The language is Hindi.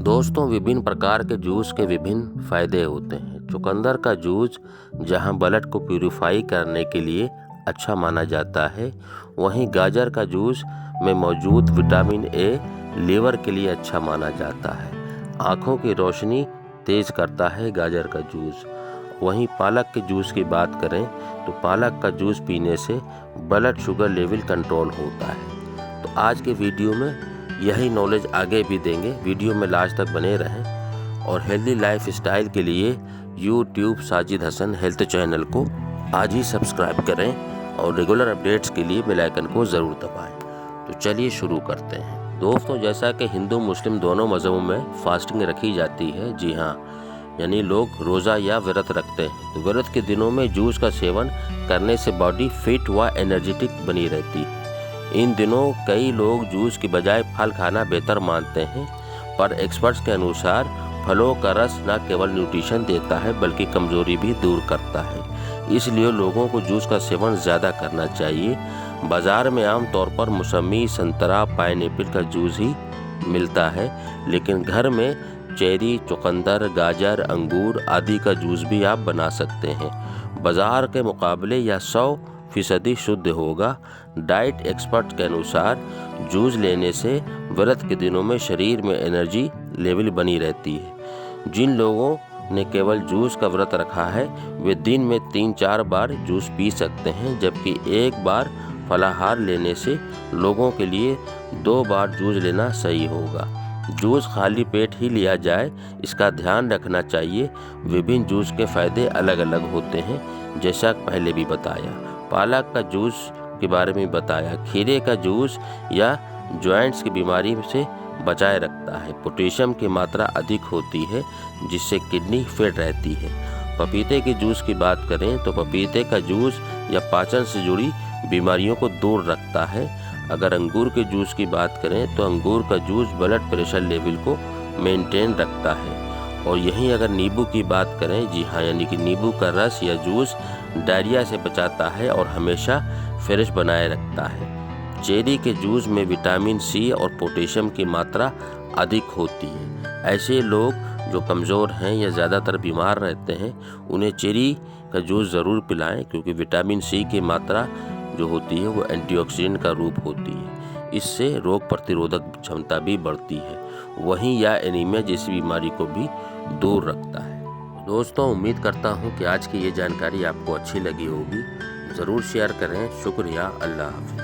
दोस्तों, विभिन्न प्रकार के जूस के विभिन्न फायदे होते हैं। चुकंदर का जूस जहां ब्लड को प्यूरिफाई करने के लिए अच्छा माना जाता है, वहीं गाजर का जूस में मौजूद विटामिन ए लीवर के लिए अच्छा माना जाता है। आँखों की रोशनी तेज करता है गाजर का जूस। वहीं पालक के जूस की बात करें तो पालक का जूस पीने से ब्लड शुगर लेवल कंट्रोल होता है। तो आज के वीडियो में यही नॉलेज आगे भी देंगे। वीडियो में लास्ट तक बने रहें और हेल्दी लाइफ स्टाइल के लिए YouTube Sajid Hasan health channel को आज ही सब्सक्राइब करें और रेगुलर अपडेट्स के लिए बेल आइकन को ज़रूर दबाएं। तो चलिए शुरू करते हैं। दोस्तों, जैसा कि हिंदू मुस्लिम दोनों मज़हबों में फास्टिंग रखी जाती है, जी हाँ, यानी लोग रोज़ा या व्रत रखते हैं। तो व्रत के दिनों में जूस का सेवन करने से बॉडी फिट व एनर्जेटिक बनी रहती है। इन दिनों कई लोग जूस की बजाय फल खाना बेहतर मानते हैं, पर एक्सपर्ट्स के अनुसार फलों का रस न केवल न्यूट्रिशन देता है बल्कि कमजोरी भी दूर करता है। इसलिए लोगों को जूस का सेवन ज़्यादा करना चाहिए। बाज़ार में आमतौर पर मौसमी, संतरा, पाइनएप्पल का जूस ही मिलता है, लेकिन घर में चेरी, चुकंदर, गाजर, अंगूर आदि का जूस भी आप बना सकते हैं। बाज़ार के मुकाबले यह 100% शुद्ध होगा। डाइट एक्सपर्ट के अनुसार जूस लेने से व्रत के दिनों में शरीर में एनर्जी लेवल बनी रहती है। जिन लोगों ने केवल जूस का व्रत रखा है वे दिन में 3-4 बार जूस पी सकते हैं, जबकि एक बार फलाहार लेने से लोगों के लिए 2 बार जूस लेना सही होगा। जूस खाली पेट ही लिया जाए, इसका ध्यान रखना चाहिए। विभिन्न जूस के फायदे अलग अलग होते हैं, जैसा पहले भी बताया। पालक का जूस के बारे में बताया। खीरे का जूस या जॉइंट्स की बीमारी से बचाए रखता है। पोटेशियम की मात्रा अधिक होती है, जिससे किडनी फिट रहती है। पपीते के जूस की बात करें तो पपीते का जूस या पाचन से जुड़ी बीमारियों को दूर रखता है। अगर अंगूर के जूस की बात करें तो अंगूर का जूस ब्लड प्रेशर लेवल को मेंटेन रखता है। और यहीं अगर नींबू की बात करें, जी हाँ, यानी कि नींबू का रस या जूस डायरिया से बचाता है और हमेशा फ्रेश बनाए रखता है। चेरी के जूस में विटामिन सी और पोटेशियम की मात्रा अधिक होती है। ऐसे लोग जो कमज़ोर हैं या ज़्यादातर बीमार रहते हैं, उन्हें चेरी का जूस ज़रूर पिलाएं, क्योंकि विटामिन सी की मात्रा जो होती है वो एंटीऑक्सीडेंट का रूप होती है। इससे रोग प्रतिरोधक क्षमता भी बढ़ती है। वहीं यह एनीमिया जैसी बीमारी को भी दूर रखता है। दोस्तों, उम्मीद करता हूँ कि आज की ये जानकारी आपको अच्छी लगी होगी। ज़रूर शेयर करें। शुक्रिया। अल्लाह हाफ़िज़।